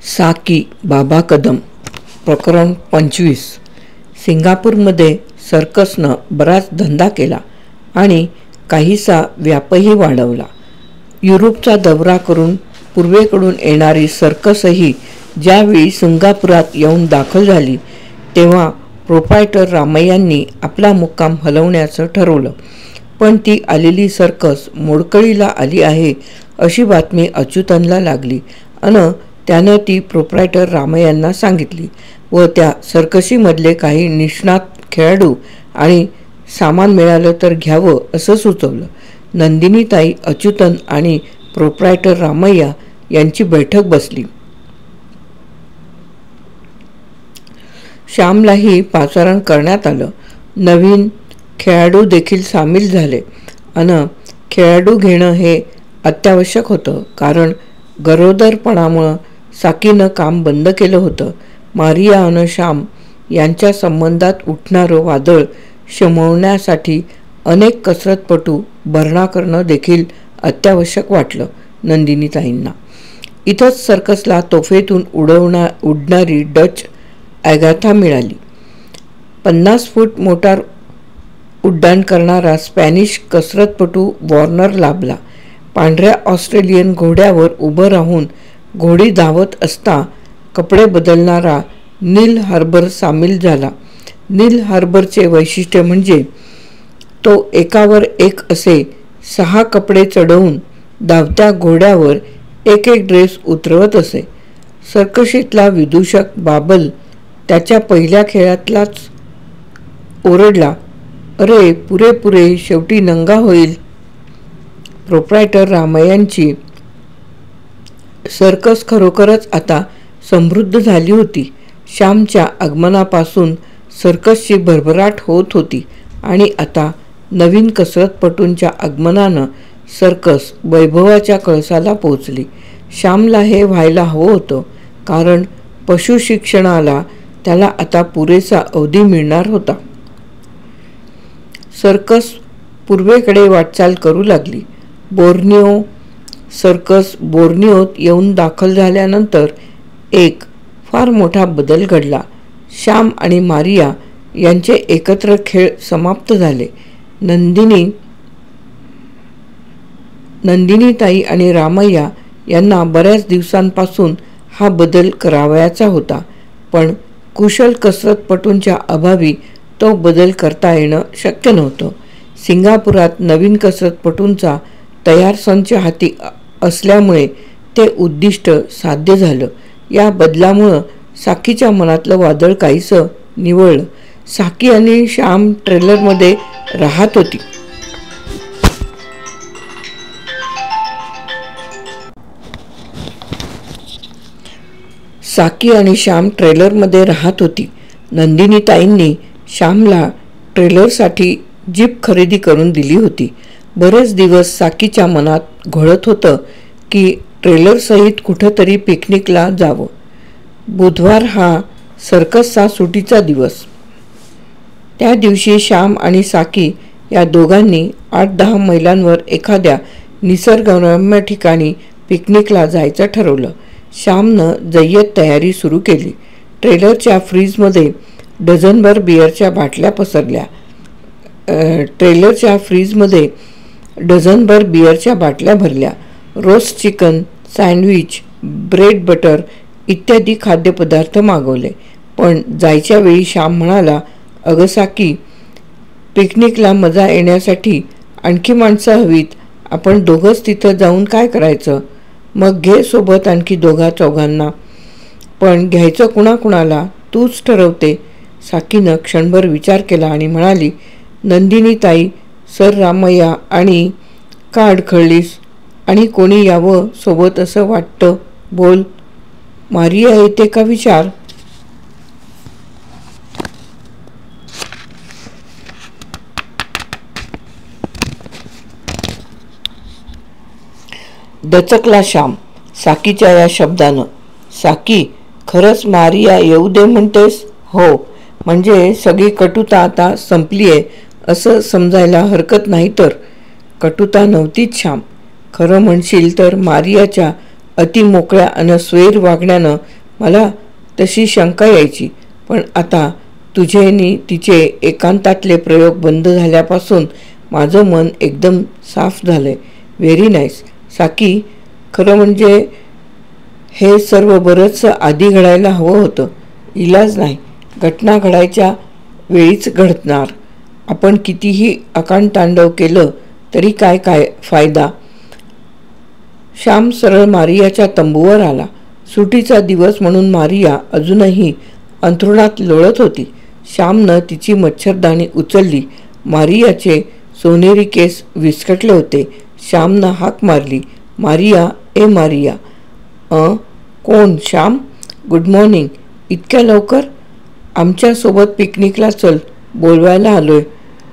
साकी बाबा कदम प्रकरण 25। सिंगापूरमध्ये सर्कसनं बराच धंदा केला आणि काहीसा व्यापही वाढवला। युरोपचा दौरा करून पूर्वेकडून येणारी सर्कसही ज्यावेळी सिंगापुरात येऊन दाखल झाली तेव्हा प्रोप्रायटर रामय्यांनी आपला मुक्काम हलवण्याचं ठरवलं। पण ती आलेली सर्कस मोडकळीला आली आहे अशी बातमी अच्युतनला लागली अन त्यानं ती प्रोप्रायटर रामय्यांना सांगितली व त्या सर्कशीमधले काही निष्णात खेळाडू आणि सामान मिळालं तर घ्यावं असं सुचवलं। नंदिनीताई, अच्युतन आणि प्रोप्रायटर रामय्या यांची बैठक बसली। श्यामलाही पाचारण करण्यात आलं। नवीन खेळाडू देखील सामील झाले अन खेळाडू घेणं हे अत्यावश्यक होतं, कारण गरोदरपणामुळं साकीनं काम बंद केलं होतं। मारिया अन श्याम यांच्या संबंधात उठणारं वादळ शमवण्यासाठी अनेक कसरतपटू भरणा करणं देखील अत्यावश्यक वाटलं नंदिनीताईंना। इथंच सर्कसला तोफेतून उडणारी डच ॲगाथा मिळाली। 50 फूट मोटार उड्डाण करणारा स्पॅनिश कसरतपटू वॉर्नर लाभला। पांढऱ्या ऑस्ट्रेलियन घोड्यावर उभं राहून घोडी धावत असता कपडे बदलणारा नील हार्बर सामील झाला। नील हार्बरचे वैशिष्ट्य म्हणजे तो एकावर एक असे 6 कपडे चढवून धावत्या घोड्यावर एक ड्रेस उतरवत असे। सर्कशीतला विदूषक बाबल त्याच्या पहिल्या खेळातलाच ओरडला, "अरे पुरे पुरे, शेवटी नंगा होईल." प्रोप्रायटर रामय्यांची सर्कस खरोखरच आता समृद्ध झाली होती। श्यामच्या आगमनापासून सर्कसची भरभराट होत होती आणि आता नवीन कसरतपटूंच्या आगमनानं सर्कस वैभवाच्या कळसाला पोहोचली। श्यामला हे व्हायला हवं होतं, कारण पशुशिक्षणाला त्याला आता पुरेसा अवधी मिळणार होता। सर्कस पूर्वेकडे वाटचाल करू लागली। बोर्निओ सर्कस बोर्निओत येऊन दाखल झाल्यानंतर एक फार मोठा बदल घडला। श्याम आणि मारिया यांचे एकत्र खेळ समाप्त झाले। नंदिनीताई आणि रामय्या यांना बऱ्याच दिवसांपासून हा बदल करावयाचा होता, पण कुशल कसरतपटूंच्या अभावी तो बदल करता येणं शक्य नव्हतं। सिंगापुरात नवीन कसरतपटूंचा तयार संच हाती असल्यामुळे ते उद्दिष्ट साध्य झालं। या बदलामुळं साकीच्या मनातलं वादळ काहीसं निवळलं। साकी आणि श्याम ट्रेलरमध्ये राहत होती। साकी आणि श्याम ट्रेलरमध्ये राहत होती। नंदिनीताईंनी श्यामला ट्रेलरसाठी जीप खरेदी करून दिली होती। बरेच दिवस साकीच्या मनात घोळत होतं की ट्रेलरसहित कुठंतरी पिकनिकला जावं। बुधवार हा सर्कसचा सुटीचा दिवस। त्या दिवशी श्याम आणि साकी या दोघांनी 8-10 मैलांवर एखाद्या निसर्गरम्य ठिकाणी पिकनिकला जायचं ठरवलं। श्यामनं जय्यत तयारी सुरू केली। ट्रेलरच्या फ्रीजमध्ये डझनभर बिअरच्या बाटल्या पसरल्या। भरल्या। Roast chicken, sandwich, bread butter इत्यादी खाद्यपदार्थ मागवले। पण जायच्या वेळी श्याम म्हणाला, "अगं साकी, पिकनिकला मजा येण्यासाठी आणखी माणसं हवीत। आपण दोघंच तिथं जाऊन काय करायचं? मग घे सोबत आणखी 2-4 पण घ्यायचं कुणाकुणाला तूच ठरवते." साकीनं क्षणभर विचार केला आणि म्हणाली, "नंदिनीताई, सर रामय्या आणि का अडखळलीस? आणि कोणी यावं सोबत असं वाटतं? बोल." "मारिया येते का विचार." दचकला श्याम साकीच्या या शब्दानं। "साकी, खरंच मारिया येऊ दे म्हणतेस?" "हो, म्हणजे सगळी कटुता आता संपलीये असं समजायला हरकत नाही तर." "कटुता नव्हतीच श्याम. खरं म्हणशील तर मारियाच्या अति मोकळ्या अन स्वैर वागण्यानं मला तशी शंका यायची, पण आता तुझे आणि तिचे एकांतातले प्रयोग बंद झाल्यापासून माझं मन एकदम साफ झालंय. व्हेरी नाईस साकी. खरं म्हणजे हे सर्व बरंचसं आधी घडायला हवं होतं. इलाज नाही, घटना घडायच्या वेळीच घडणार. आपण कितीही आकांडतांडव केलं तरी काय काय फायदा. श्याम सरळ मारियाच्या तंबूवर आला. सुटीचा दिवस म्हणून मारिया अजूनही अंथरुणात लोळत होती. श्यामनं तिची मच्छरदाणी उचलली. मारियाचे सोनेरी केस विस्कटले होते. श्यामनं हाक मारली, मारिया, ए मारिया. कोण? श्याम. Good morning. इतक्या लवकर? आमच्यासोबत पिकनिकला चल, बोलवायला आलोय.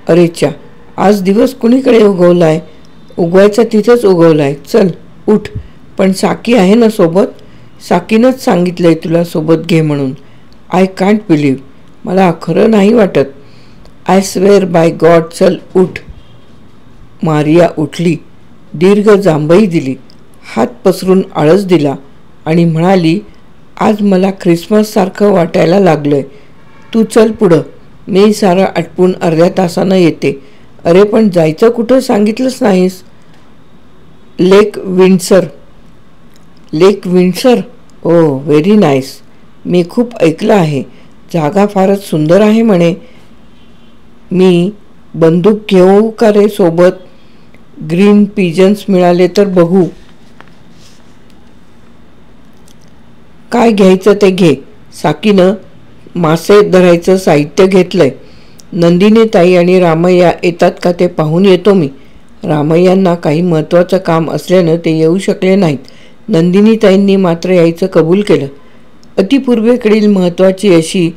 अरे च्या, आज दिवस कुणीकडे उगवलाय? उगवायचा तिथंच उगवलाय. चल उठ. पण साकी आहे ना सोबत? साकीनंच सांगितलंय तुला सोबत घे म्हणून. I can't believe. मला खरं नाही वाटत. I swear by God. चल उठ. मारिया उठली, दीर्घ जांभई दिली, हात पसरून आळस दिला आणि म्हणाली, आज मला ख्रिसमससारखं वाटायला लागलंय. तू चल पुढं, मी सारं आटपून अर्ध्या तासानं येते. अरे पण जायचं कुठं सांगितलंच नाहीस. लेक विंडसर. लेक विंडसर? ओ व्हेरी नाईस. मी खूप ऐकलं आहे. जागा फारच सुंदर आहे म्हणे. मी बंदूक घेऊ का रे सोबत? ग्रीन पिजन्स मिळाले तर बघू. काय घ्यायचं ते घे. साकीनं मासे धरायचं साहित्य घेतलंय. नंदिनी ताई आणि रामय्या येतात का ते पाहून येतो मी. रामय्यांना काही महत्त्वाचं काम असल्यानं ते येऊ शकले नाहीत. नंदिनी ताईंनी मात्र यायचं कबूल केलं. अतिपूर्वेकडील महत्त्वाची अशी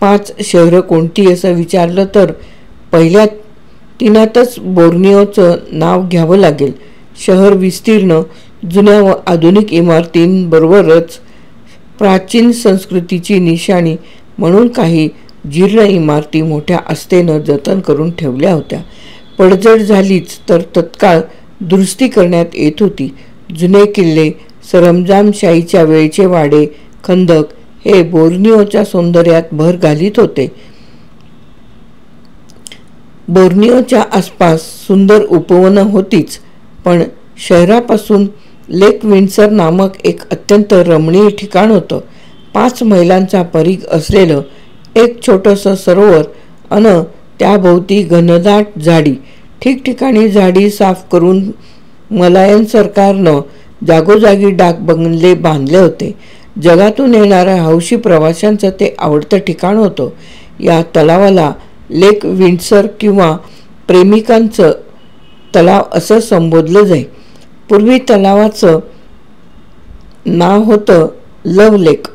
5 शहरं कोणती असं विचारलं तर पहिल्या 3तच बोर्निओचं नाव घ्यावं लागेल. शहर विस्तीर्ण, जुन्या व आधुनिक इमारतींबरोबरच प्राचीन संस्कृतीची निशाणी म्हणून काही जीर्ण इमारती मोठ्या आस्थेनं जतन करून ठेवल्या होत्या. पडझड झालीच तर तत्काळ दुरुस्ती करण्यात येत होती. जुने किल्ले, सरंजामशाहीच्या वेळचे वाडे, खंदक हे बोर्निओच्या सौंदर्यात भर घालीत होते. बोर्निओच्या आसपास सुंदर उपवनं होतीच, पण शहरापासून लेक विंडसर नामक एक अत्यंत रमणीय ठिकाण होतं. 5 मैलांचा परीघ असलेलं एक छोटंसं सरोवर अन त्याभोवती घनदाट झाडी. ठिकठिकाणी झाडी साफ करून मलायन सरकारनं जागोजागी डाक बंगले बांधले होते. जगातून येणाऱ्या हौशी प्रवाशांचं ते आवडतं ठिकाण होतं. या तलावाला लेक विंडसर किंवा प्रेमिकांचं तलाव असं संबोधलं जाई. पूर्वी तलावाचं नाव होतं लव्ह लेक,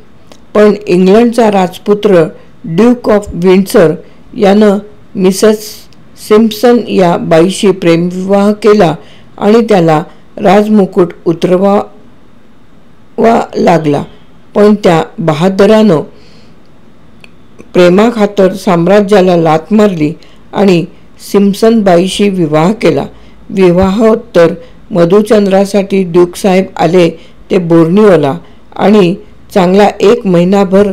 पण इंग्लंडचा राजपुत्र ड्यूक ऑफ विंडसर यानं मिसेस सिम्पसन या बाईशी प्रेमविवाह केला आणि त्याला राजमुकुट उतरवावा लागला. पण त्या बहादरानं प्रेमाखातर साम्राज्याला लाथ मारली आणि सिम्पसन बाईशी विवाह केला. विवाहोत्तर मधुचंद्रासाठी ड्यूक साहेब आले ते बोर्निओला आणि चांगला 1 महिनाभर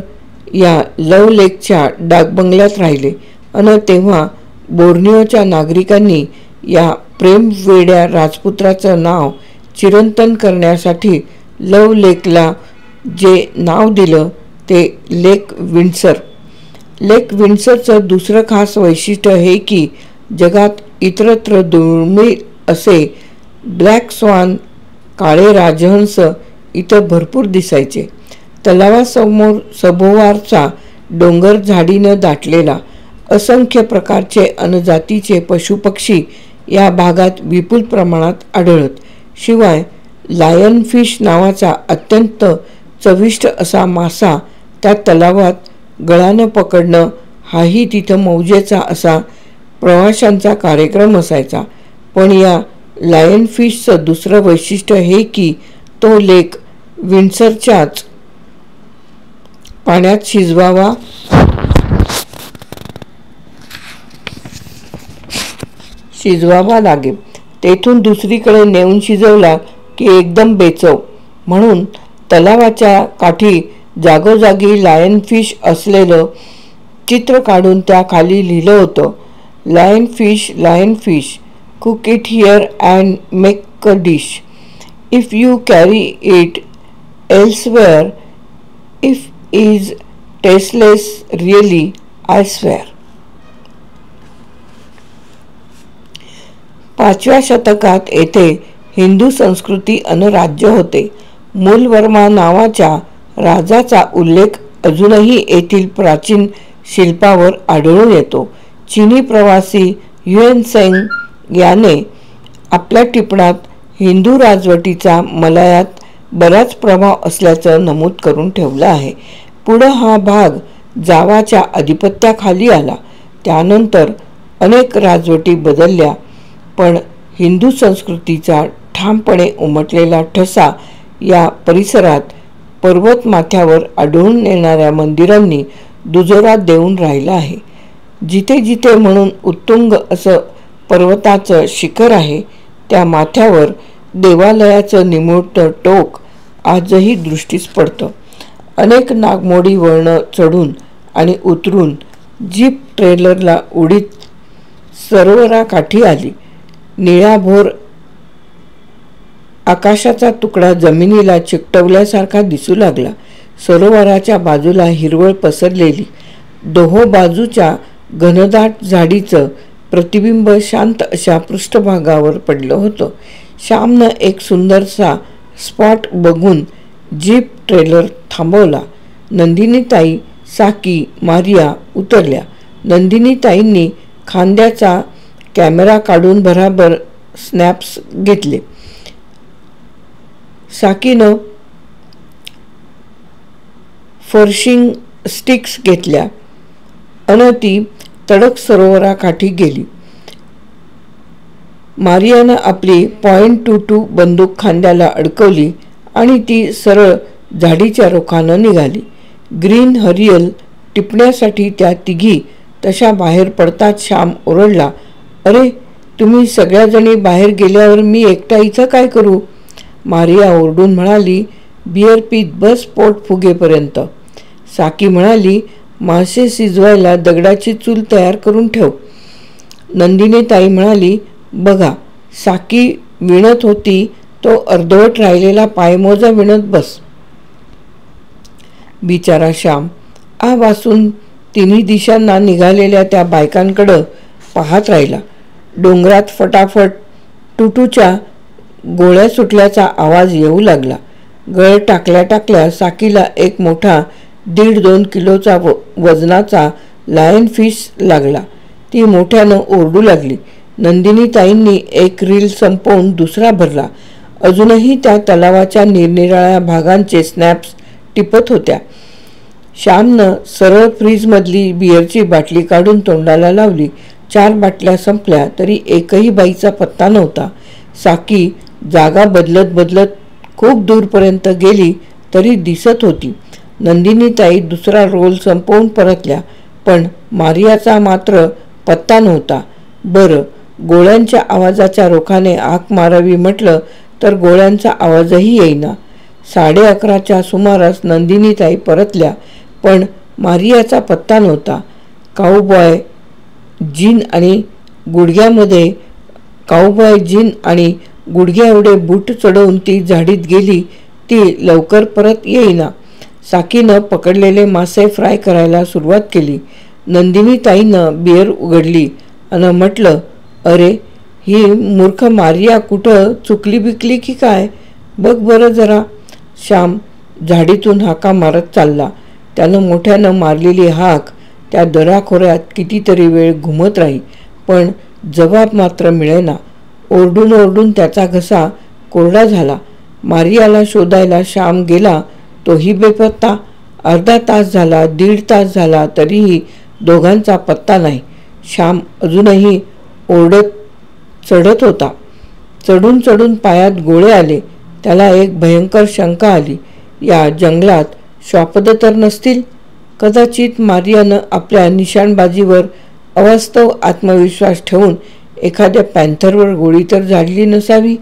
या लव्ह लेकच्या डाकबंगल्यात राहिले. अन तेव्हा बोर्निओच्या नागरिकांनी या प्रेमवेड्या राजपुत्राचं नाव चिरंतन करण्यासाठी लव्ह लेकला जे नाव दिलं ते लेक विंडसर. लेक विंडसरचं दुसरं खास वैशिष्ट्य हे की जगात इतरत्र दुर्मिळ असे ब्लॅक स्वान, काळे राजहंस इथं भरपूर दिसायचे. तलावासमोर सभोवारचा डोंगर झाडीनं दाटलेला. असंख्य प्रकारचे अनजातीचे पशुपक्षी या भागात विपुल प्रमाणात आढळत. शिवाय लायन फिश नावाचा अत्यंत चविष्ट असा मासा त्या तलावात गळानं पकडणं हाही तिथं मौजेचा असा प्रवाशांचा कार्यक्रम असायचा. पण या लायन फिशचं दुसरं वैशिष्ट्य हे की तो लेक विंडसरच्याच पाण्यात शिजवावा लागे. तेथून दुसरीकडे नेऊन शिजवला की एकदम बेचव. म्हणून तलावाच्या काठी जागोजागी लायन फिश असलेलं चित्र काढून त्याखाली लिहिलं होतं, lion fish, cook it here and make a dish. If you carry it elsewhere, if is tasteless really, I swear. 5व्या शतकात येथे हिंदू संस्कृती अन राज्य होते. मूलवर्मा नावाच्या राजाचा उल्लेख अजूनही येथील प्राचीन शिल्पावर आढळून येतो. चीनी प्रवासी ह्युएन याने आपल्या टिपणात हिंदू राजवटीचा मलायात बराच प्रभाव असल्याचं नमूद करून ठेवलं आहे. पुढं हा भाग जावाच्या अधिपत्याखाली आला. त्यानंतर अनेक राजवटी बदलल्या, पण हिंदू संस्कृतीचा ठामपणे उमटलेला ठसा या परिसरात पर्वतमाथ्यावर आढळून येणाऱ्या मंदिरांनी दुजोरा देऊन राहिला आहे. जिथे जिथे म्हणून उत्तुंग असं पर्वताचं शिखर आहे, त्या माथ्यावर देवालयाचं निमुळतं टोक आजही दृष्टीस पडतं. अनेक नागमोडी वळणं चढून आणि उतरून जीप ट्रेलरला उडीत सरोवराकाठी आली. निळाभोर आकाशाचा तुकडा जमिनीला चिकटवल्यासारखा दिसू लागला. सरोवराच्या बाजूला हिरवळ पसरलेली, दोहो बाजूच्या घनदाट झाडीचं प्रतिबिंब शांत अशा पृष्ठभागावर पडलं होतं. श्यामनं एक सुंदरसा स्पॉट बघून जीप ट्रेलर थांबवला. नंदिनीताई, साकी, मारिया उतरल्या. नंदिनीताईंनी खांद्याचा कॅमेरा काढून भराभर स्नॅप्स घेतले. साकीनं फर्शिंग स्टिक्स घेतल्या अन ती तडक सरोवराकाठी गेली. मारियानं आपली .22 बंदूक खांद्याला अडकवली आणि ती सरळ झाडीच्या रोखानं निघाली. ग्रीन हरियल टिपण्यासाठी त्या तिघी तशा बाहेर पडताच श्याम ओरडला, अरे तुम्ही सगळ्याजणी बाहेर गेल्यावर मी एकटा इथं काय करू? मारिया ओरडून म्हणाली, बियर पीत बस पोट फुगेपर्यंत. साकी म्हणाली, मासे शिजवायला दगडाची चूल तयार करून ठेव. नंदिनीताई म्हणाली, बघा साकी विणत होती तो अर्धवट राहिलेला पायमोजा विणत बस. बिचारा श्याम आवासून तिन्ही दिशांना निघालेल्या त्या बायकांकडं पाहत राहिला. डोंगरात फटाफट टुटूच्या गोळ्या सुटल्याचा आवाज येऊ लागला. गळ टाकल्या टाकल्या साकीला एक मोठा 1.5-2 किलोचा वजनाचा लायन फिश लागला. ती मोठ्यानं ओरडू लागली. नंदिनीताईंनी एक रील संपवून दुसरा भरला. अजूनही त्या तलावाच्या निरनिराळ्या भागांचे स्नॅप्स टिपत होत्या. श्यामनं सरळ फ्रीजमधली बिअरची बाटली काढून तोंडाला लावली. 4 बाटल्या संपल्या तरी एकही बाईचा पत्ता नव्हता. साकी जागा बदलत बदलत खूप दूरपर्यंत गेली तरी दिसत होती. नंदिनीताई दुसरा रोल संपवून परतल्या, पण मारियाचा मात्र पत्ता नव्हता. बरं, गोळ्यांच्या आवाजाच्या रोखाने हाक मारावी म्हटलं तर गोळ्यांचा आवाजही येईना. 11:30च्या सुमारास नंदिनीताई परतल्या, पण मारियाचा पत्ता नव्हता. काऊबॉय जीन आणि गुडघ्या एवढे बूट चढवून ती झाडीत गेली. ती लवकर परत येईना. साकीनं पकडलेले मासे फ्राय करायला सुरुवात केली. नंदिनीताईनं बिअर उघडली आणि म्हटलं, अरे ही मूर्ख मारिया कुठं चुकली बिकली की काय, बघ बरं जरा. श्याम झाडीतून हाका मारत चालला. त्यानं मोठ्यानं मारलेली हाक त्या दराखोऱ्यात कितीतरी वेळ घुमत राही, पण जबाब मात्र मिळेना. ओरडून ओरडून त्याचा घसा कोरडा झाला. मारियाला शोधायला श्याम गेला, तोही बेपत्ता. अर्धा तास झाला, 1.5 तास झाला तरीही दोघांचा पत्ता नाही. श्याम अजूनही ओरडत चढत होता. चढून चढून पायात गोळे आले. त्याला एक भयंकर शंका आली, या जंगलात श्वापद तर नसतील? कदाचित मारियानं आपल्या निशाणबाजीवर अवास्तव आत्मविश्वास ठेवून एखाद्या पॅन्थरवर गोळी तर झाडली नसावी.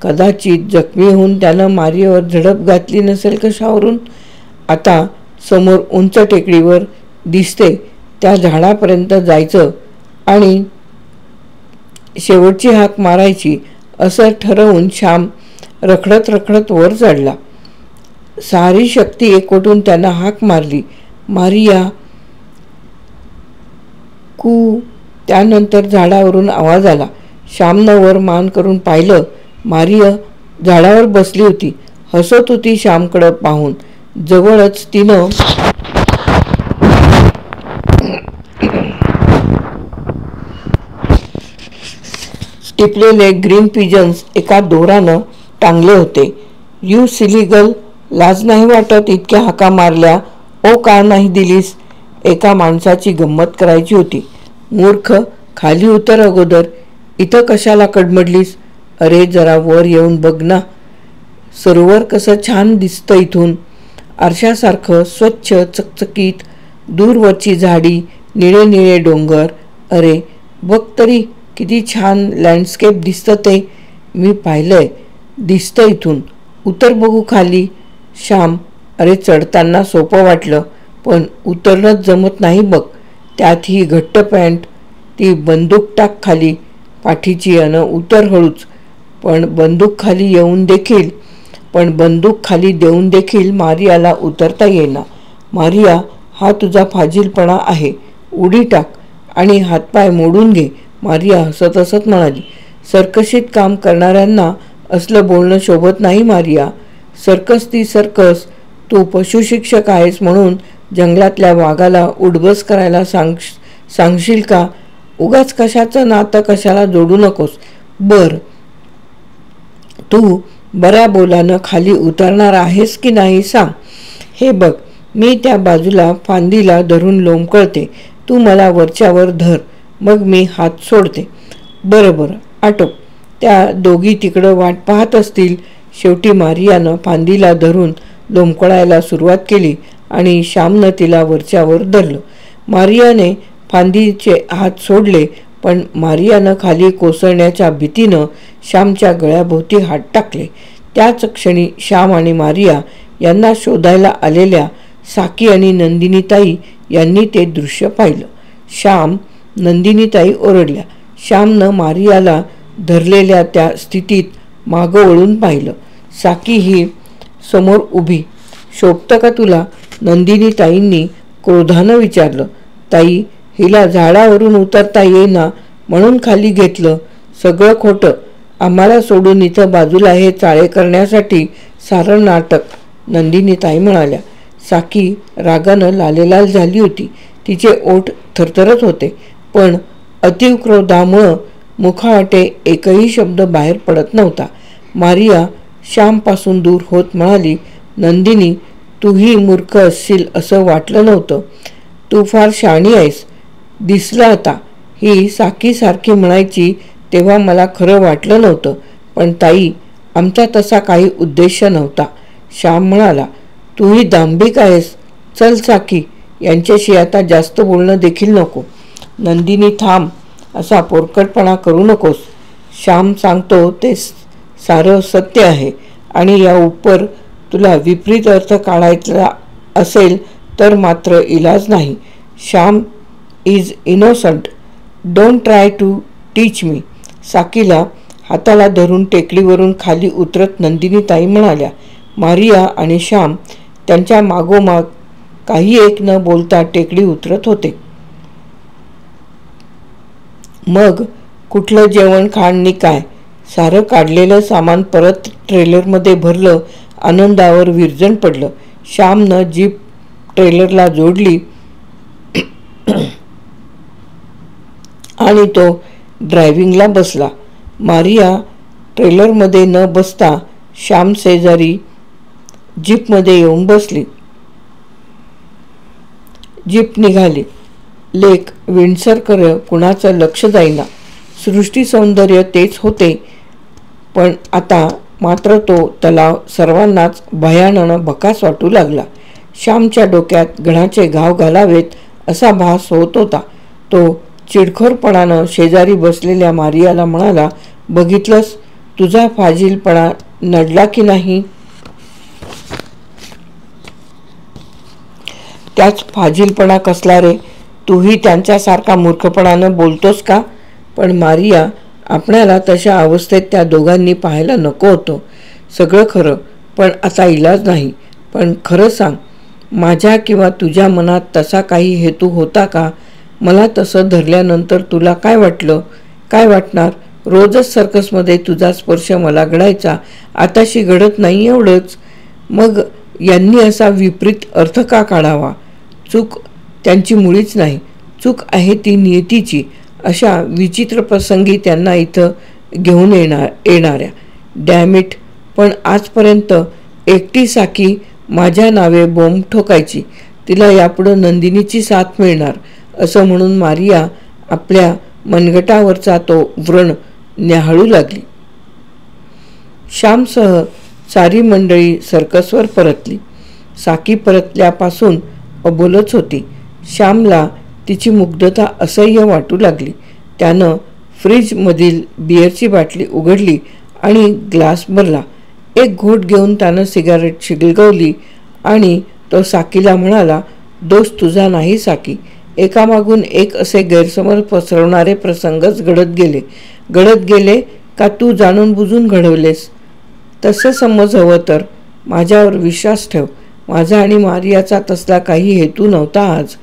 कदाचित जखमी होऊन त्यानं मारियावर झडप घातली नसेल कशावरून. आता समोर उंच टेकडीवर दिसते त्या झाडापर्यंत जायचं आणि शेवटची हाक मारायची असं ठरवून श्याम रखडत रखडत वर चढला. सारी शक्ती एकवटून त्यानं हाक मारली, मारिया. कू. त्यानंतर झाडावरून आवाज आला. श्यामनं वर मान करून पाहिलं. मारिया झाडावर बसली होती, हसत होती श्यामकडं पाहून. जवळच तिनं टिपलेले ग्रीन पिजन्स एका दोरानं टांगले होते. यू सिलिगल, लाज नाही वाटत इतक्या हाका मारल्या? ओ का नाही दिलीस? एका माणसाची गंमत करायची होती. मूर्ख, खाली उतर अगोदर. इथं कशाला कडमडलीस? अरे जरा वर येऊन बघ ना, सरोवर कसं छान दिसतं इथून, आरशासारखं स्वच्छ चकचकीत. दूरवरची झाडी, निळे निळे डोंगर. अरे बघ तरी किती छान लँडस्केप दिसतं ते. मी पाहिलंय, दिसतं इथून. उतर बघू खाली. श्याम, अरे चढताना सोपं वाटलं, पण उतरणंच जमत नाही बघ. त्यात ही घट्ट पॅन्ट. ती बंदूक टाक खाली पाठीची अन उतर हळूच. पण बंदूक खाली देऊन देखील मारियाला उतरता येईना. मारिया, हा तुझा फाजीलपणा आहे. उडी टाक आणि हातपाय मोडून घे. मारिया हसत हसत म्हणाली. सर्कशीत काम करणाऱ्यांना असलं बोलणं शोभत नाही मारिया. सर्कस ती सर्कस. तू पशुशिक्षक आहेस म्हणून जंगलातल्या वाघाला उठबस करायला सांगशील का? उगाच कशाचं नातं कशाला जोडू नकोस. बर, तू बऱ्या बोलानं खाली उतरणार आहेस की नाही सांग. हे बघ, मी त्या बाजूला फांदीला धरून लोंबकळते. तू मला वरच्यावर धर, मग मी हात सोडते. बरं बरं, आटोप. त्या दोघी तिकडं वाट पाहत असतील. शेवटी मारियानं फांदीला धरून लोंबकळायला सुरुवात केली आणि श्यामनं तिला वरच्यावर धरलं. मारियाने फांदीचे हात सोडले, पण मारियानं खाली कोसळण्याच्या भीतीनं श्यामच्या गळ्याभोवती हात टाकले. त्याच क्षणी श्याम आणि मारिया यांना शोधायला आलेल्या साकी आणि नंदिनीताई यांनी ते दृश्य पाहिलं. श्याम, नंदिनीताई ओरडल्या. श्यामनं मारियाला धरलेल्या त्या स्थितीत मागं वळून पाहिलं. साकी ही समोर उभी. शोभतं का तुला? नंदिनीताईंनी क्रोधानं विचारलं. ताई, हिला झाडावरून उतरता येईना म्हणून खाली घेतलं. सगळं खोटं. आम्हाला सोडून इथं बाजूला हे चाळे करण्यासाठी सारं नाटक, नंदिनीताई म्हणाल्या. साकी रागानं लालेलाल झाली होती. तिचे ओठ थरथरत होते, पण अतीव क्रोधामुळं मुखावाटे एकही शब्द बाहेर पडत नव्हता. मारिया श्यामपासून दूर होत म्हणाली. नंदिनी, तूही मूर्ख असशील असं वाटलं नव्हतं. तू फार शहाणी आहेस. दिसलं आता. ही साकीसारखी म्हणायची तेव्हा मला खरं वाटलं नव्हतं. पण ताई, आमचा तसा काही उद्देश नव्हता. श्याम म्हणाला. तूही दांभिक आहेस. चल साकी, यांच्याशी आता जास्त बोलणं देखील नको. नंदिनी, थांब. असा पोरकटपणा करू नकोस. श्याम सांगतो ते सारं सत्य आहे आणि या उपर तुला विपरीत अर्थ काढायचा असेल तर मात्र इलाज नाही. Shyam is innocent. Don't try to teach me. साकीला हाताला धरून टेकडीवरून खाली उतरत नंदिनीताई म्हणाल्या. मारिया आणि श्याम त्यांच्या मागोमाग काही एक न बोलता टेकडी उतरत होते. मग कुठलं जेवण खाणनी काय, सारं काढलेलं सामान परत ट्रेलरमध्ये भरलं. आनंदावर विरजण पडलं. श्यामनं जीप ट्रेलरला जोडली आणि तो ड्रायव्हिंगला बसला. मारिया ट्रेलरमध्ये न बसता श्याम शेजारी जीपमध्ये येऊन बसली. जीप निघाली. लेक विंडसरकडे कुणाचं लक्ष जाईना. सृष्टी सौंदर्य तेच होते, पण आता मात्र तो तलाव सर्वांनाच भयाननं भकास वाटू लागला. श्यामच्या डोक्यात गणाचे घाव घालावेत असा भास होत होता. तो चिडखोरपणानं शेजारी बसलेल्या मारियाला म्हणाला. बघितलंस, तुझा फाजीलपणा नडला की नाही? त्याच फाजीलपणा कसला रे? तूही त्यांच्यासारखा मूर्खपणानं बोलतोस का? पण मारिया, आपणाला तशा अवस्थेत त्या दोघांनी पाहायला नको होतं. सगळं खरं, पण आता इलाज नाही. पण खरं सांग, माझ्या किंवा तुझ्या मनात तसा काही हेतू होता का? मला तसं धरल्यानंतर तुला काय वाटलं? काय वाटणार? रोजच सर्कसमध्ये तुझा स्पर्श मला घडायचा, आताशी घडत नाही एवढंच. मग यांनी असा विपरीत अर्थ का काढावा? चूक त्यांची मुळीच नाही, चूक आहे ती नियतीची. अशा विचित्र प्रसंगी त्यांना इथं घेऊन येणाऱ्या. डॅमिट, पण आजपर्यंत एकटी साकी माझ्या नावे बोंब ठोकायची. तिला यापुढं नंदिनीची साथ मिळणार असं म्हणून मारिया आपल्या मनगटावरचा तो व्रण न्याहाळू लागली. श्यामसह सारी मंडळी सर्कसवर परतली. साकी परतल्यापासून अबोलच होती. श्यामला तिची मुग्धता असह्य वाटू लागली. त्यानं फ्रीजमधील बिअरची बाटली उघडली आणि ग्लास भरला. एक घोट घेऊन त्यानं सिगारेट शिगलगवली आणि तो साकीला म्हणाला, दोष तुझा नाही साकी. एकामागून एक असे गैरसमज पसरवणारे प्रसंगच घडत गेले का तू जाणून बुजून घडवलेस? तसं समज हवं तर माझ्यावर विश्वास ठेव. माझा आणि मारियाचा तसला काही हेतू नव्हता आज.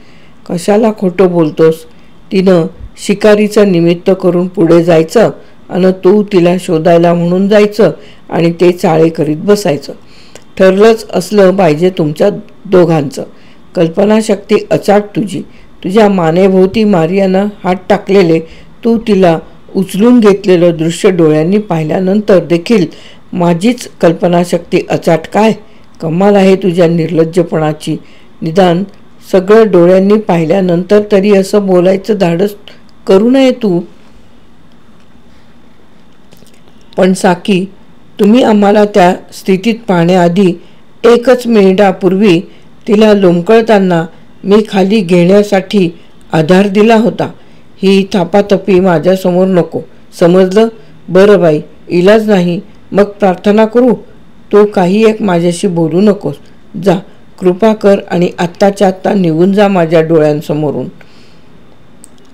कशाला खोटं बोलतोस? तिनं शिकारीचं निमित्त करून पुढे जायचं आणि तू तिला शोधायला म्हणून जायचं आणि ते चाळे करीत बसायचं. ठरलंच असलं पाहिजे तुमच्या दोघांचं. कल्पनाशक्ती अचाट तुझी. तुझ्या मानेभोवती मारियानं हात टाकलेले, तू तिला उचलून घेतलेलं दृश्य डोळ्यांनी पाहिल्यानंतर देखील माझीच कल्पनाशक्ती अचाट काय? कमाल आहे तुझ्या निर्लज्जपणाची. निदान सगळं डोळ्यांनी पाहिल्यानंतर तरी असं बोलायचं धाडस करू नये तू. पण साकी, तुम्ही आम्हाला त्या स्थितीत पाहण्याआधी 1 मिनिटापूर्वी तिला लोंबकळताना मी खाली घेण्यासाठी आधार दिला होता. ही थापाथपी माझ्यासमोर नको, समजलं? बरं बाई, इलाज नाही मग प्रार्थना करू. तू काही एक माझ्याशी बोलू नकोस. जा, कृपा कर आणि आत्ताच्या आत्ता निघून जा माझ्या डोळ्यांसमोरून.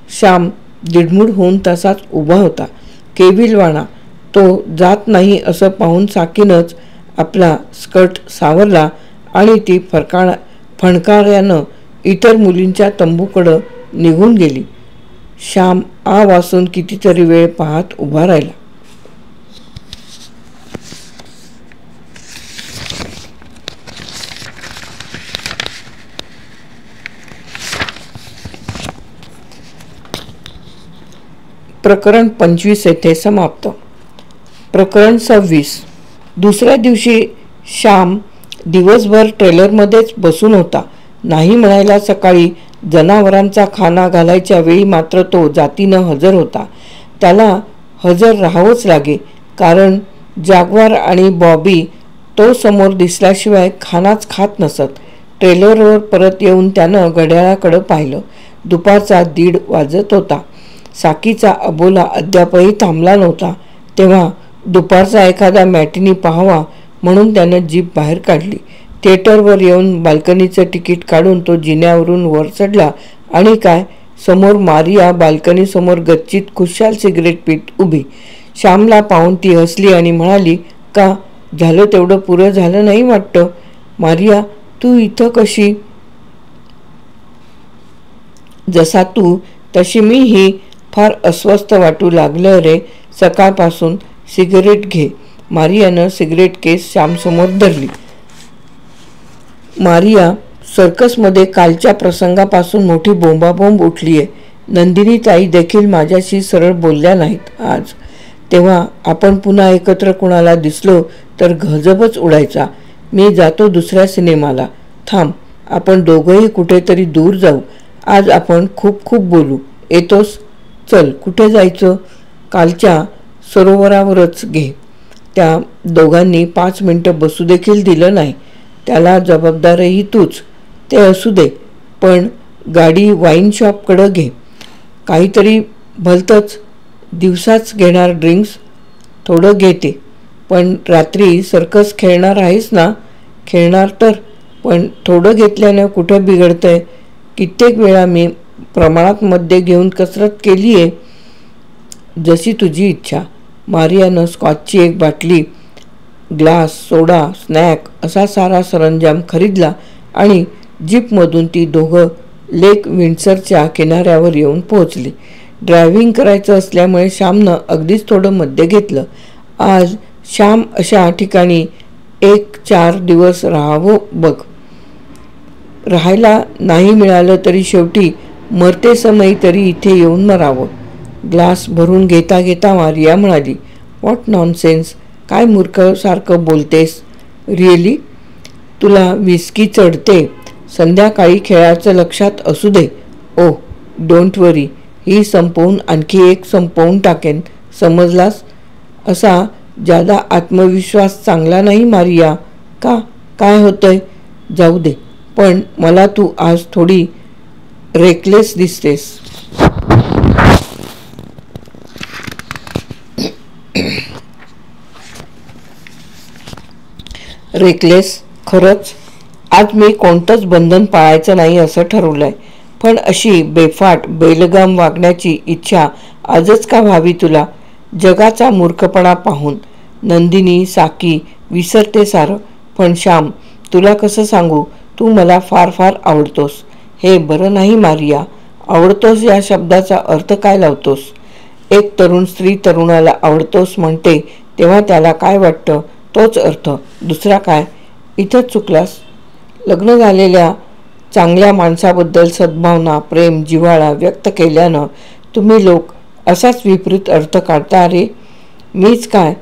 श्याम दिडमूड होऊन तसाच उभा होता, केविलवाणा. तो जात नाही असं पाहून साकीनंच आपला स्कर्ट सावरला आणि ती फणकाऱ्यानं इतर मुलींच्या तंबूकडं निघून गेली. श्याम आ वासून कितीतरी वेळ पाहत उभा राहिला. प्रकरण 25 येथे समाप्त. प्रकरण 26. दुसऱ्या दिवशी श्याम दिवसभर ट्रेलरमध्येच बसून होता. नाही म्हणायला सकाळी जनावरांचा खाना घालायच्या वेळी मात्र तो जातीनं हजर होता. त्याला हजर राहावंच लागे, कारण जॅग्वार आणि बॉबी तो समोर दिसल्याशिवाय खानाच खात नसत. ट्रेलरवर परत येऊन त्यानं घड्याळाकडं पाहिलं. दुपारचा 1:30 वाजत होता. साकीचा अबोला अद्यापही थांबला नव्हता. तेव्हा दुपारचा एखादा मॅटिनी पाहावा म्हणून त्यानं जीप बाहेर काढली. थिएटरवर येऊन बाल्कनीचं तिकीट काढून तो जिन्यावरून वर चढला आणि काय, समोर मारिया बाल्कनीसमोर गच्चीत खुशाल सिगरेट पीत उभी. श्यामला पाहून ती हसली आणि म्हणाली, का झालं तेवढं पुरं झालं नाही वाटतं? मारिया, तू इथं कशी? जसा तू तशी मीही फार अस्वस्थ वाटू लागलं रे सकाळपासून. सिगरेट घे. मारियानं सिगरेट केस श्यामसमोर धरली. मारिया, सर्कसमध्ये कालच्या प्रसंगापासून मोठी बोंबाबोंब उठलीये. नंदिनी ताई देखील माझ्याशी सरळ बोलल्या नाहीत आज. तेव्हा आपण पुन्हा एकत्र कुणाला दिसलो तर गजबच उडायचा. मी जातो दुसऱ्या सिनेमाला. थांब, आपण दोघंही कुठेतरी दूर जाऊ. आज आपण खूप खूप बोलू. येतोस? चल, कुठे जायचं? कालच्या सरोवरावरच घे. त्या दोघांनी 5 मिनिटं बसू देखील दिलं नाही. त्याला जबाबदारही तूच. ते असू दे, पण गाडी वाईन शॉपकडं घे. काहीतरी भलतंच. दिवसाच घेणार ड्रिंक्स? थोडं घेते, पण रात्री सर्कस खेळणार आहेस ना? खेळणार तर पण थोडं घेतल्यानं कुठं बिघडतंय? कित्येक वेळा मी प्रमाणात मद्य घेऊन कसरत केली आहे. जशी तुझी इच्छा. मारियानं स्कॉचची एक बाटली, ग्लास, सोडा, स्नॅक असा सारा सरंजाम खरीदला आणि जीपमधून ती दोघं लेक विंडसरच्या किनाऱ्यावर येऊन पोहोचली. ड्रायव्हिंग करायचं असल्यामुळे श्यामनं अगदीच थोडं मद्य घेतलं. आज श्याम अशा ठिकाणी 1-4 दिवस राहावं बघ. राहायला नाही मिळालं तरी शेवटी मरते समयी तरी इथे येऊन मरावं. ग्लास भरून घेता घेता मारिया म्हणाली, व्हॉट नॉनसेन्स. काय मूर्खासारखं बोलतेस? रिअली? तुला विस्की चढते. संध्याकाळी खेळाचं लक्षात असू दे. ओह, डोंट वरी. ही संपवून आणखी एक संपवून टाकेन, समजलास? असा जादा आत्मविश्वास चांगला नाही मारिया. का? काय होतंय? जाऊ दे, पण मला तू आज थोडी रेकलेस दिसतेस. रेकलेस? खरंच? आज मी कोणतंच बंधन पाळायचं नाही असं ठरवलंय. पण अशी बेफाट बेलगाम वागण्याची इच्छा आजच का व्हावी तुला? जगाचा मूर्खपणा पाहून नंदिनी, साकी विसरते सारं. पण श्याम, तुला कसं सांगू, तू मला फार फार आवडतोस. हे बरं नाही मारिया. आवडतोस या शब्दाचा अर्थ काय लावतोस? एक तरुण स्त्री तरुणाला आवडतोस म्हणते तेव्हा त्याला काय वाटतं तोच अर्थ. दुसरा काय? इथंच चुकलास. लग्न झालेल्या चांगल्या माणसाबद्दल सद्भावना, प्रेम, जिव्हाळा व्यक्त केल्यानं तुम्ही लोक असाच विपरीत अर्थ काढता. रे मीच काय,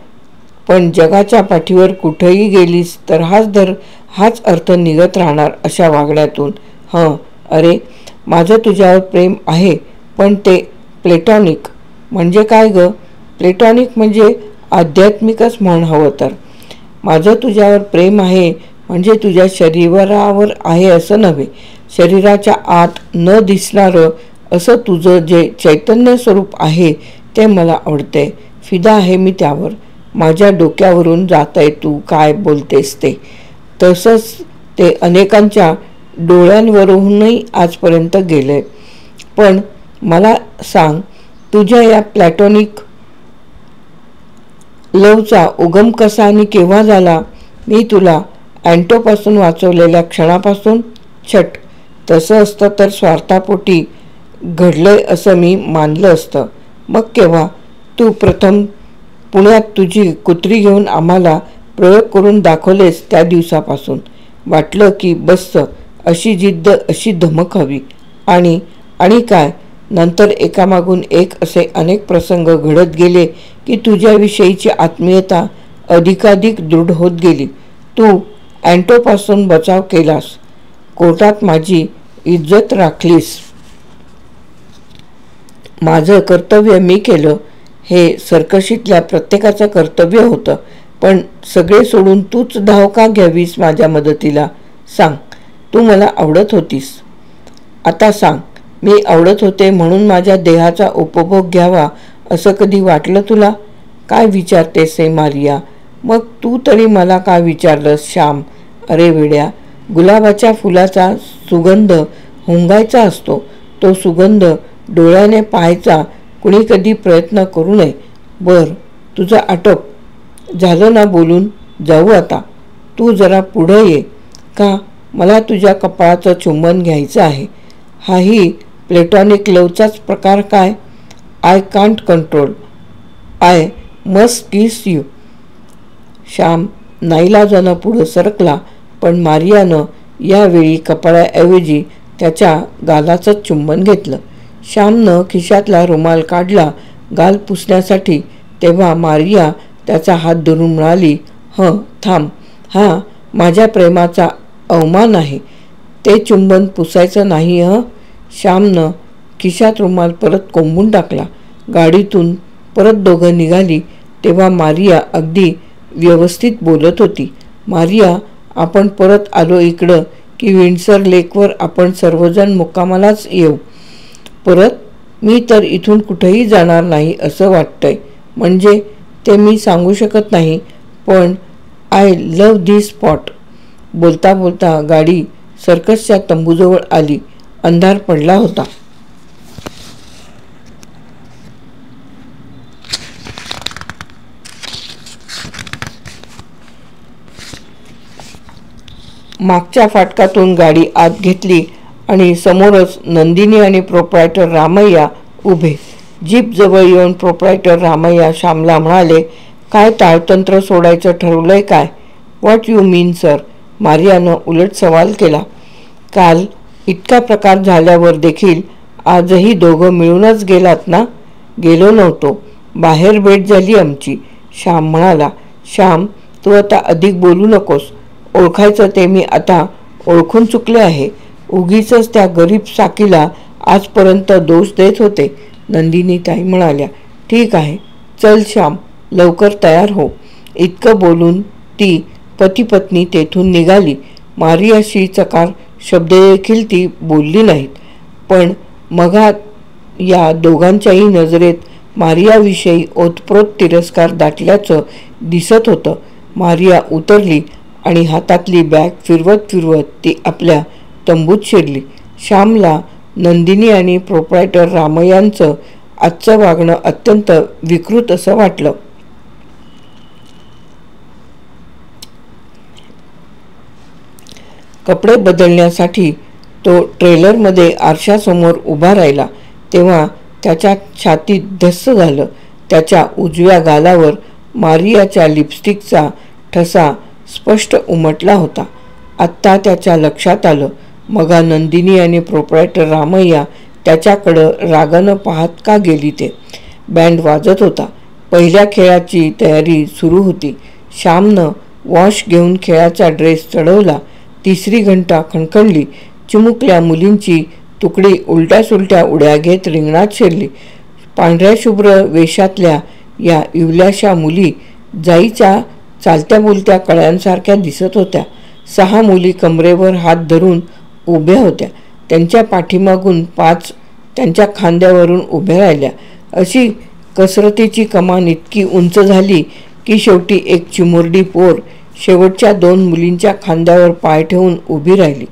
पण जगाच्या पाठीवर कुठेही गेलीस तर हाच अर्थ निघत राहणार अशा वागण्यातून. अरे, माझं तुझ्यावर प्रेम आहे, पण ते प्लेटॉनिक. म्हणजे काय ग? प्लेटॉनिक म्हणजे आध्यात्मिकच म्हण हवं तर. माझं तुझ्यावर प्रेम आहे म्हणजे तुझ्या शरीरावर आहे असं नव्हे. शरीराच्या आत न दिसणारं असं तुझं जे चैतन्य स्वरूप आहे ते मला आवडतंय. फिदा आहे मी त्यावर. माझ्या डोक्यावरून जातंय तू काय बोलतेस ते. तसंच ते अनेकांच्या डोळ्यांवरूनही आजपर्यंत गेलंय. पण मला सांग, तुझ्या या प्लॅटॉनिक लवचा उगम कसा आणि केव्हा झाला? मी तुला अँटोपासून वाचवलेल्या क्षणापासून? छट, तसं असतं तर स्वार्थापोटी घडलंय असं मी मानलं असतं. मग केव्हा? तू प्रथम पुण्यात तुझी कुत्री घेऊन आम्हाला प्रयोग करून दाखवलेस त्या दिवसापासून वाटलं की बस्स, अशी जिद्द, अशी धमक हवी. आणि काय? नंतर एकामागून एक असे अनेक प्रसंग घडत गेले की तुझ्याविषयीची आत्मीयता अधिकाधिक दृढ होत गेली. तू अँटोपासून बचाव केलास, कोर्टात माझी इज्जत राखलीस. माझं कर्तव्य मी केलं. हे सर्कशीतल्या प्रत्येकाचं कर्तव्य होतं. पण सगळे सोडून तूच धाव का घ्यावीस माझ्या मदतीला? सांग, तू मला आवडत होतीस. आता सांग, मी आवडत होते म्हणून माझ्या देहाचा उपभोग घ्यावा असं कधी वाटलं तुला? काय विचारतेस हे मारिया? मग तू तरी मला का विचारलंस श्याम? अरे वेड्या, गुलाबाच्या फुलाचा सुगंध हुंगायचा असतो. तो सुगंध डोळ्याने पाहायचा कुणी कधी प्रयत्न करू नये. बर, तुझं आटोप. झालं ना बोलून? जाऊ आता. तू जरा पुढं ये. का? मला तुझ्या कपाळाचं चुंबन घ्यायचं आहे. हाही प्लेटॉनिक लवचाच प्रकार काय? I can't control. I must kiss you. Shyam नाईलाजानं पुढं सरकला, पण मारियानं यावेळी कपाळाऐवजी त्याच्या गालाचं चुंबन घेतलं. श्यामनं खिशातला रुमाल काढला गाल पुसण्यासाठी, तेव्हा मारिया त्याचा हात धरून म्हणाली, थांब. हा माझ्या प्रेमाचा अवमान आहे. ते चुंबन पुसायचं नाही. श्यामनं खिशात रुमाल परत कोंबून टाकला. गाडीतून परत दोघं निघाली तेव्हा मारिया अगदी व्यवस्थित बोलत होती. मारिया, आपण परत आलो इकडं की विंडसर लेकवर आपण सर्वजण मुक्कामालाच येऊ. परत? मी तर इथून कुठेही जाणार नाही असं वाटतंय. म्हणजे ते मी सांगू शकत नाही, पण आय लव्ह धिस स्पॉट. बोलता बोलता गाडी सर्कसच्या तंबूजवळ आली. अंधार पडला होता. मागच्या फाटकातून गाडी आत घेतली आणि समोरच नंदिनी आणि प्रोप्रायटर रामय्या उभे. जीप जवळ येऊन प्रोप्रायटर रामय्या श्यामला म्हणाले, काय ताळतंत्र सोडायचं ठरवलंय काय? What you mean sir? मारियानं उलट सवाल केला. काल इतका प्रकार झाल्यावर देखील आजही दोघं मिळूनच गेलात ना? गेलो नव्हतो, बाहेर भेट झाली आमची, श्याम म्हणाला. श्याम, तू आता अधिक बोलू नकोस. ओळखायचं ते मी आता ओळखून चुकले आहे. उगीच त्या गरीब साकीला आजपर्यंत दोष देत होते. नंदिनी ताई म्हणाल्या. ठीक आहे, चल श्याम, लवकर तयार हो. इतकं बोलून ती पती-पत्नी तेथून निघाली. मारियाशी चकार शब्द देखील ती बोलली नाहीत. पण मघात या दोघांच्याही नजरेत मारियाविषयी ओतप्रोत तिरस्कार दाटल्याचं दिसत होतं. मारिया उतरली आणि हातातली बॅग फिरवत फिरवत ती आपल्या तंबूत शिरली. श्यामला नंदिनी आणि प्रोप्रायटर रामय्यांचं आजचं वागणं अत्यंत विकृत असं वाटलं. कपडे बदलण्यासाठी तो ट्रेलरमध्ये आरशासमोर उभा राहिला तेव्हा त्याच्या छातीत धस्स झालं. त्याच्या उजव्या गालावर मारियाच्या लिपस्टिकचा ठसा स्पष्ट उमटला होता. आत्ता त्याच्या लक्षात आलं, मगा नंदिनी आणि प्रोप्रायटर रामय्या त्याच्याकडं रागानं पाहत का गेली ते. बँड वाजत होता. पहिल्या खेळाची तयारी सुरू होती. श्यामनं वॉश घेऊन खेळाचा ड्रेस चढवला. तिसरी घंटा खणखणली. चिमुकल्या मुलींची तुकडी उलट्या सुलट्या उड्या घेत रिंगणात शिरली. पांढऱ्या शुभ्र वेशातल्या या इवल्याशा मुली जाईच्या चालत्या बोलत्या कळ्यांसारख्या दिसत होत्या. 6 मुली कमरेवर हात धरून उभ्या होत्या. त्यांच्या पाठीमागून 5 त्यांच्या खांद्यावरून उभ्या राहिल्या. अशी कसरतीची कमान इतकी उंच झाली की शेवटी एक चिमुरडी पोर शेवटच्या 2 मुलींच्या खांद्यावर पाय ठेवून उभी राहिली.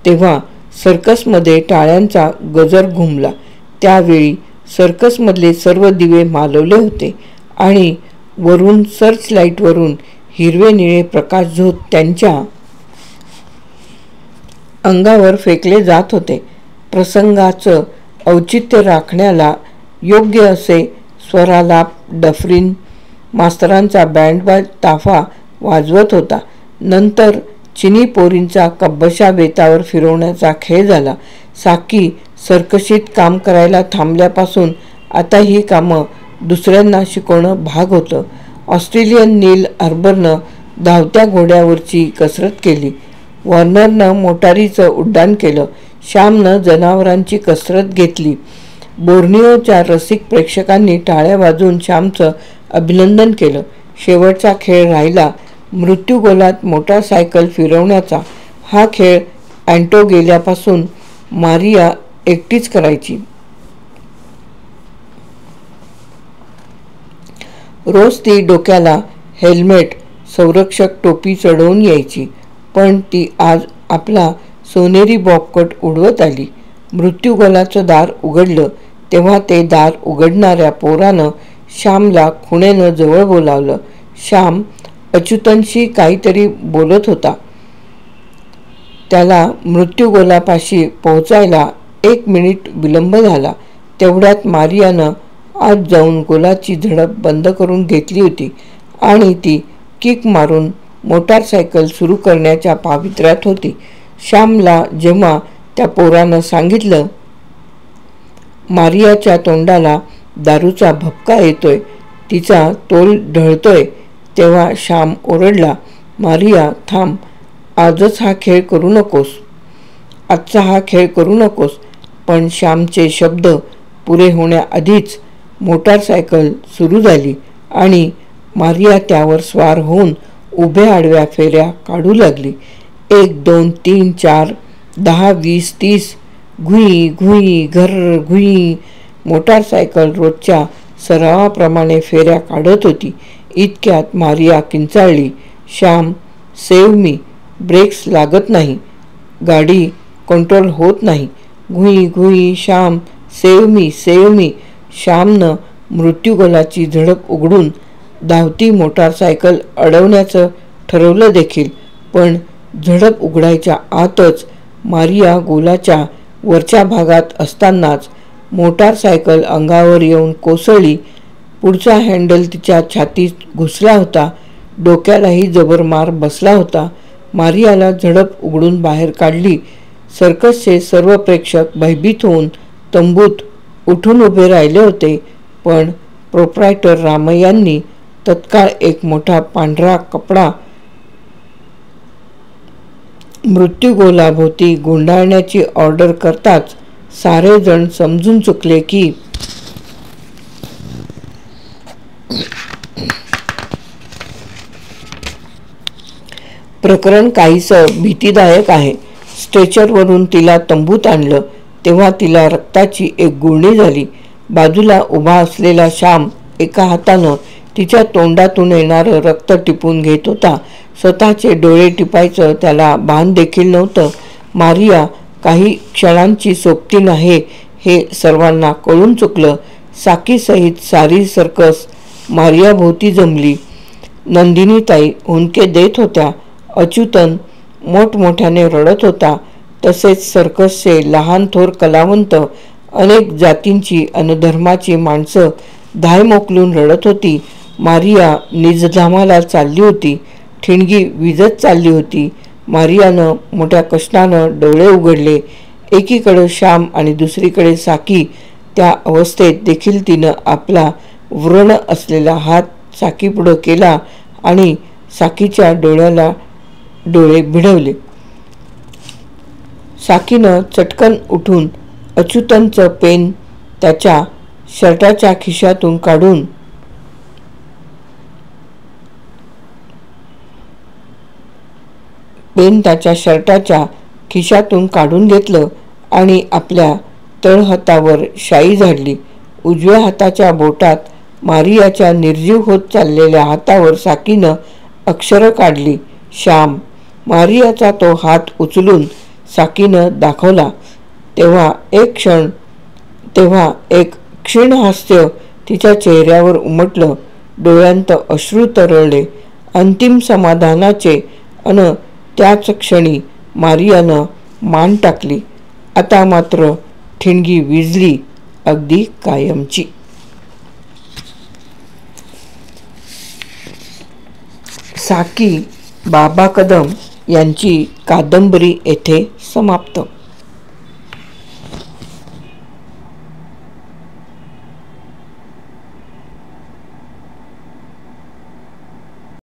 तेव्हा सर्कसमध्ये टाळ्यांचा गजर घुमला. त्यावेळी सर्कसमधले सर्व दिवे मालवले होते आणि वरून सर्च लाईटवरून हिरवे निळे प्रकाशझोत त्यांच्या अंगावर फेकले जात होते. प्रसंगाचं औचित्य राखण्याला योग्य असे स्वरालाप डफरीन मास्तरांचा बँड ताफा वाजवत होता. नंतर चिनी पोरींचा कब्बशा बेतावर फिरवण्याचा खेळ झाला. साकी सर्कशीत काम करायला थांबल्यापासून आता ही कामं दुसऱ्यांना शिकवणं भाग होतं. ऑस्ट्रेलियन नील हार्बरनं धावत्या घोड्यावरची कसरत केली. वॉर्नरनं मोटारीचं उड्डाण केलं. श्यामनं जनावरांची कसरत घेतली. बोर्निओच्या रसिक प्रेक्षकांनी टाळ्या वाजवून श्यामचं अभिनंदन केलं. शेवटचा खेळ राहिला मृत्यूगोलात मोटारसायकल फिरवण्याचा. हा खेळ अँटो गेल्यापासून मारिया एकटीच करायची. रोज ती डोक्याला हेल्मेट संरक्षक टोपी चढवून यायची. पण ती आज आपला सोनेरी बॉबकट उडवत आली. मृत्यूगोलाचं दार उघडलं तेव्हा ते दार उघडणाऱ्या पोरानं श्यामला खुणेनं जवळ बोलावलं. श्याम अच्युतनशी काहीतरी बोलत होता. त्याला मृत्यूगोलापाशी पोहोचायला 1 मिनिट विलंब झाला. तेवढ्यात मारियानं आत जाऊन गोलाची झडप बंद करून घेतली होती आणि ती किक मारून मोटारसायकल सुरू करण्याच्या पावित्र्यात होती. श्यामला जेव्हा त्या पोरानं सांगितलं मारियाच्या तोंडाला दारूचा भपका येतोय, तिचा तोल ढळतोय, तेव्हा श्याम ओरडला, मारिया थांब, आजच हा खेळ करू नकोस, आजचा हा खेळ करू नकोस. पण श्यामचे शब्द पुरे होण्याआधीच मोटारसायकल सुरू झाली आणि मारिया त्यावर स्वार होऊन उभ्या आडव्या फेऱ्या काढू लागली. 1 2 3 4 10 20 30 घुई घुई घर घुई. मोटारसायकल रोजच्या सरावाप्रमाणे फेऱ्या काढत होती. इतक्यात मारिया किंचाळली, श्याम सेव्ह मी. ब्रेक्स लागत नाही, गाडी कंट्रोल होत नाही. घुई घुई श्याम, सेव्ह मी. श्यामनं मृत्यूगोलाची झडप उघडून धावती मोटारसायकल अडवण्याचं ठरवलं देखील, पण झडप उघडायच्या आतच मारिया गोलाच्या वरच्या भागात असतानाच मोटारसायकल अंगावर येऊन कोसळली. पुढचा हँडल तिच्या छातीत घुसला होता. डोक्यालाही जबर मार बसला होता. मारियाला झडप उघडून बाहेर काढली. सर्कसचे सर्व प्रेक्षक भयभीत होऊन तंबूत उठून उभे राहिले होते, पण प्रोप्रायटर रामय्यांनी तत्काळ एक मोठा पांढरा कपडा मृत्यूगोलाभोवती गुंडाळण्याची ऑर्डर करताच सारे जण समजून चुकले की प्रकरण काहीसं भीतीदायक आहे. स्ट्रेचरवरून तिला तंबूत आणलं तेव्हा तिला रक्ताची एक गुळणी झाली. बाजूला उभा असलेला श्याम एका हातानं तिच्या तोंडातून येणारं रक्त टिपून घेत होता. स्वतःचे डोळे टिपायचं त्याला भान देखील नव्हतं. मारिया काही क्षणांची सोबतीण आहे हे सर्वांना कळून चुकलं. साकीसहित सारी सर्कस मारियाभोवती जमली. नंदिनीताई हुंदके देत होत्या. अच्युतन मोठमोठ्याने रडत होता. तसेच सर्कसचे लहान थोर कलावंत, अनेक जातींची अन धर्माची माणसं धाय मोकलून रडत होती. मारिया निजधामाला चालली होती. ठिणगी विजत चालली होती. मारियानं मोठ्या कष्टानं डोळे उघडले. एकीकडे श्याम आणि दुसरीकडे साकी. त्या अवस्थेत देखील तिनं आपला व्रण असलेला हात साकीपुढं केला आणि साकीच्या डोळ्याला डोळे भिडवले. साकीनं चटकन उठून अच्युतनचं पेन त्याच्या शर्टाच्या खिशातून काढून घेतलं आणि आपल्या तळहातावर शाई झाडली. उजव्या हाताच्या बोटात मारियाच्या निर्जीव होत चाललेल्या हातावर साकीनं अक्षरं काढली. श्याम. मारियाचा तो हात उचलून साकीनं दाखवला. तेव्हा एक क्षीण हास्य तिच्या चेहऱ्यावर उमटलं. डोळ्यांत अश्रू तरळले, अंतिम समाधानाचे. अन त्याच क्षणी मारियानं मान टाकली. आता मात्र ठिणगी विझली, अगदी कायमची. साकी बाबा कदम यांची कादंबरी येथे समाप्त.